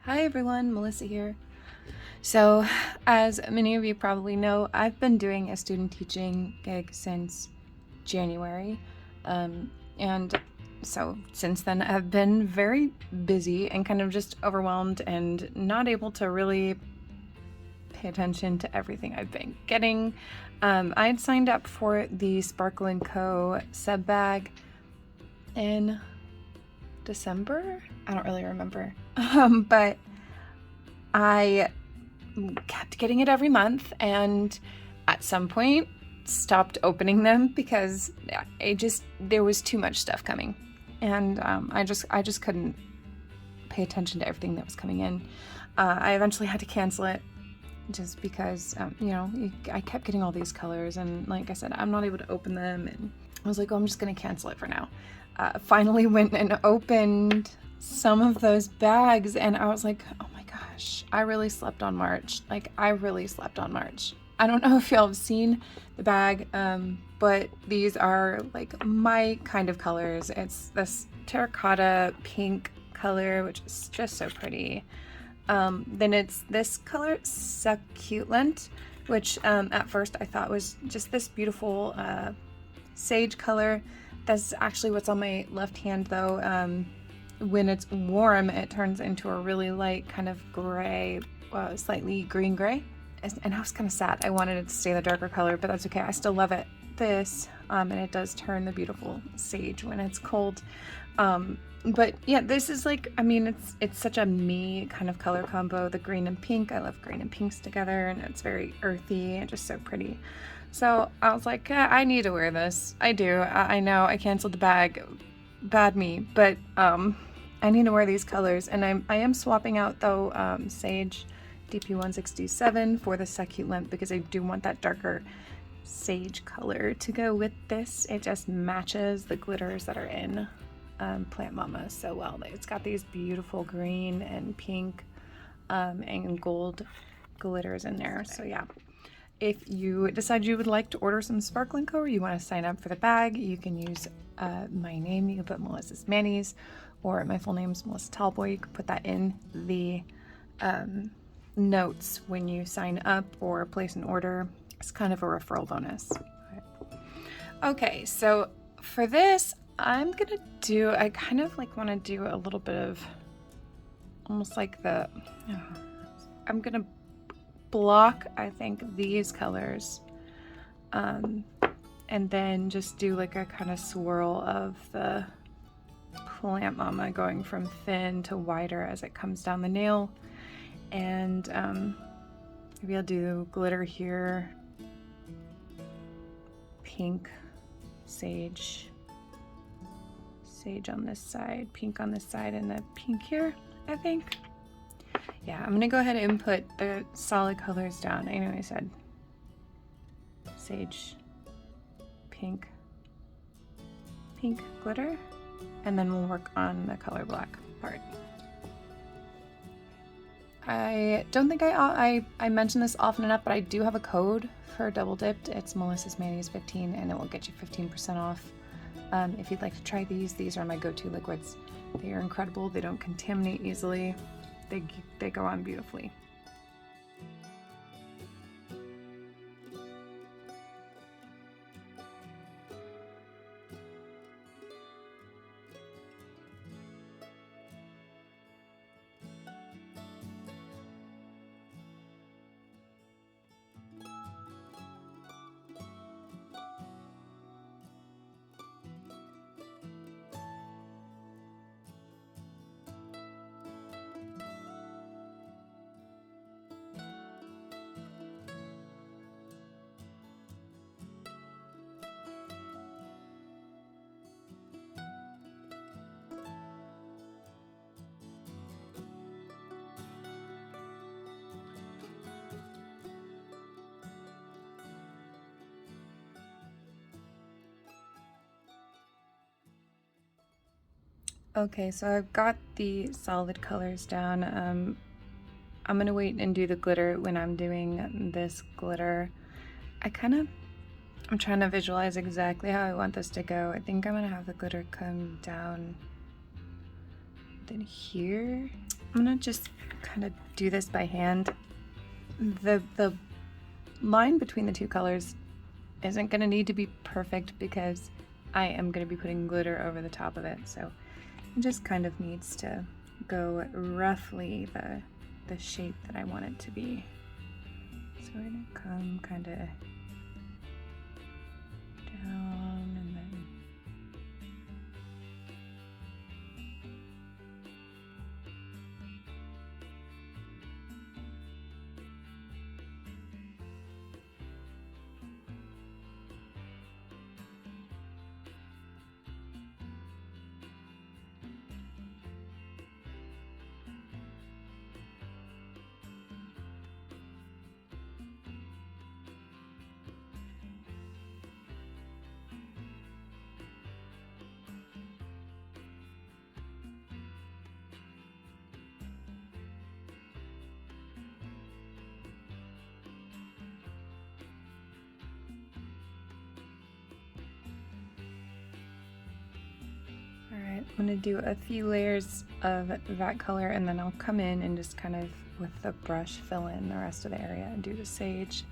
Hi everyone, Melissa here. So, as many of you probably know, I've been doing a student teaching gig since January. And so since then, I've been very busy and kind of just overwhelmed and not able to really pay attention to everything I've been getting. I had signed up for the Sparkle & Co. sub bag in December? I don't really remember. But I kept getting it every month and at some point stopped opening them because there was too much stuff coming, and I just couldn't pay attention to everything that was coming in. I eventually had to cancel it just because I kept getting all these colors, and like I said, I'm not able to open them, and I was like, oh, I'm just gonna cancel it for now. Finally went and opened some of those bags, and I was like, oh my gosh, I really slept on March. I really slept on March. I don't know if y'all have seen the bag, but these are like my kind of colors. It's this terracotta pink color, which is just so pretty. Then it's this color, SucCUTelent, which at first I thought was just this beautiful sage color. That's actually what's on my left hand though. When it's warm, it turns into a really light kind of gray, slightly green gray. And I was kind of sad. I wanted it to stay the darker color, but that's okay. I still love it. And it does turn the beautiful sage when it's cold. But yeah, this is like, I mean, it's such a me kind of color combo. The green and pink, I love green and pinks together, and it's very earthy and just so pretty. So I was like, I need to wear this. I do. I know I canceled the bag. Bad me, but I need to wear these colors, and I am swapping out though Sage DP167 for the SucCUTeLent because I do want that darker sage color to go with this. It just matches the glitters that are in Plant Mama so well. It's got these beautiful green and pink and gold glitters in there. So yeah, if you decide you would like to order some Sparkle & Co. or you want to sign up for the bag, you can use my name. You can put Melissa's Manis, or my full name's Melissa Talboy. You can put that in the notes when you sign up or place an order. It's kind of a referral bonus. Okay, so for this, I kind of like want to do a little bit of almost like I'm gonna block, I think, these colors, and then just do like a kind of swirl of the Plant Mama going from thin to wider as it comes down the nail. And maybe I'll do glitter here, pink, sage on this side, pink on this side, and the pink here, I think. Yeah, I'm gonna go ahead and put the solid colors down. I know I said sage, pink glitter, and then we'll work on the color black part. I don't think I mention this often enough, but I do have a code for Double Dipped. It's Melissa's Manis 15, and it will get you 15% off. If you'd like to try these are my go-to liquids. They are incredible. They don't contaminate easily. They go on beautifully. Okay, so I've got the solid colors down. I'm gonna wait and do the glitter when I'm doing this glitter. I'm trying to visualize exactly how I want this to go. I think I'm gonna have the glitter come down then here. I'm gonna just kind of do this by hand. The line between the two colors isn't gonna need to be perfect because I am gonna be putting glitter over the top of it, so it just kind of needs to go roughly the shape that I want it to be. So we're gonna come kind of down and then Alright, I'm going to do a few layers of that color and then I'll come in and just kind of with the brush fill in the rest of the area and do the sage.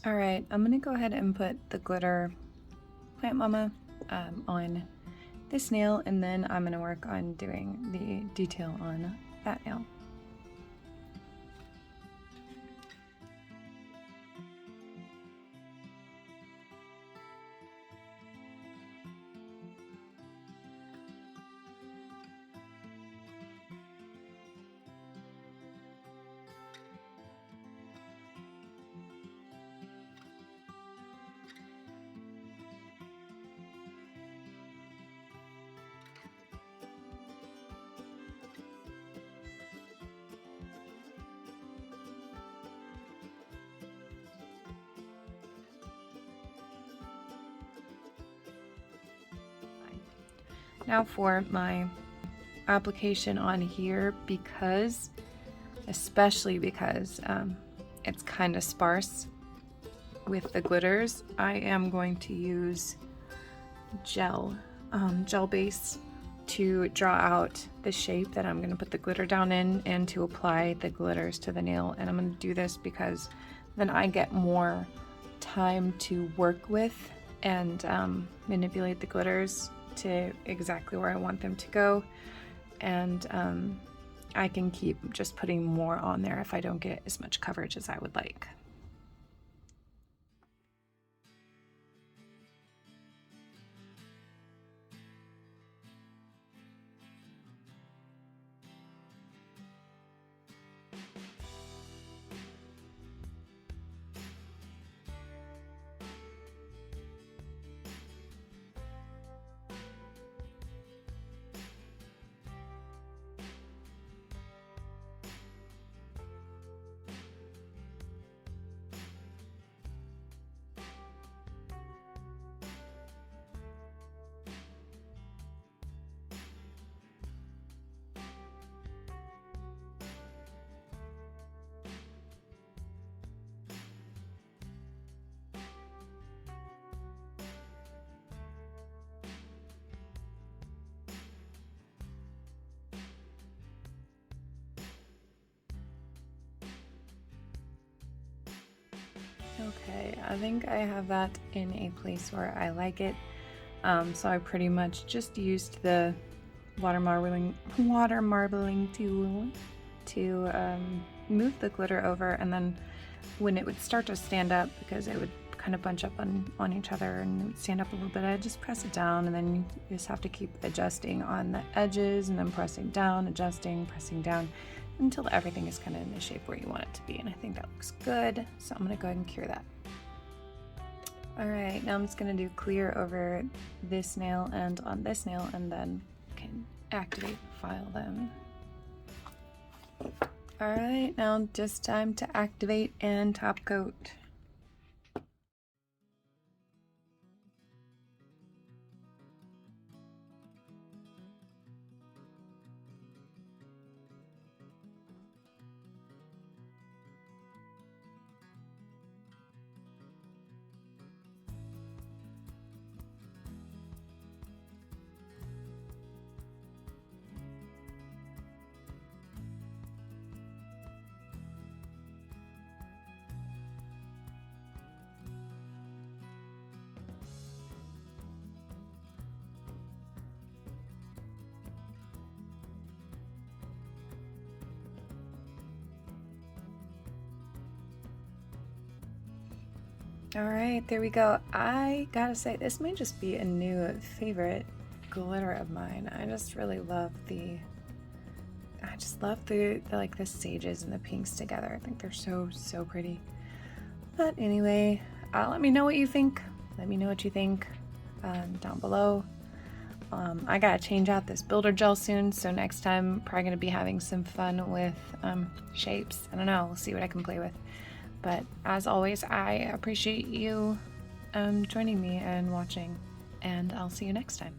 Alright, I'm going to go ahead and put the glitter Plant Mama on this nail, and then I'm going to work on doing the detail on that nail. Now for my application on here, especially because it's kind of sparse with the glitters, I am going to use gel base to draw out the shape that I'm going to put the glitter down in and to apply the glitters to the nail. And I'm going to do this because then I get more time to work with and manipulate the glitters to exactly where I want them to go, and I can keep just putting more on there if I don't get as much coverage as I would like. Okay, I think I have that in a place where I like it. So I pretty much just used the water marbling tool to move the glitter over, and then when it would start to stand up, because it would kind of bunch up on each other and it would stand up a little bit, I just press it down, and then you just have to keep adjusting on the edges and then pressing down, adjusting, pressing down, until everything is kind of in the shape where you want it to be. And I think that looks good, so I'm going to go ahead and cure that. Alright, now I'm just gonna do clear over this nail and on this nail, and then can activate file them. Alright, now just time to activate and top coat. Alright, there we go. I gotta say, this might just be a new favorite glitter of mine. I just really love the like the sages and the pinks together. I think they're so pretty. But anyway, let me know what you think. Let me know what you think down below. I gotta change out this builder gel soon, so next time probably gonna be having some fun with shapes. I don't know, we'll see what I can play with. But as always, I appreciate you joining me and watching, and I'll see you next time.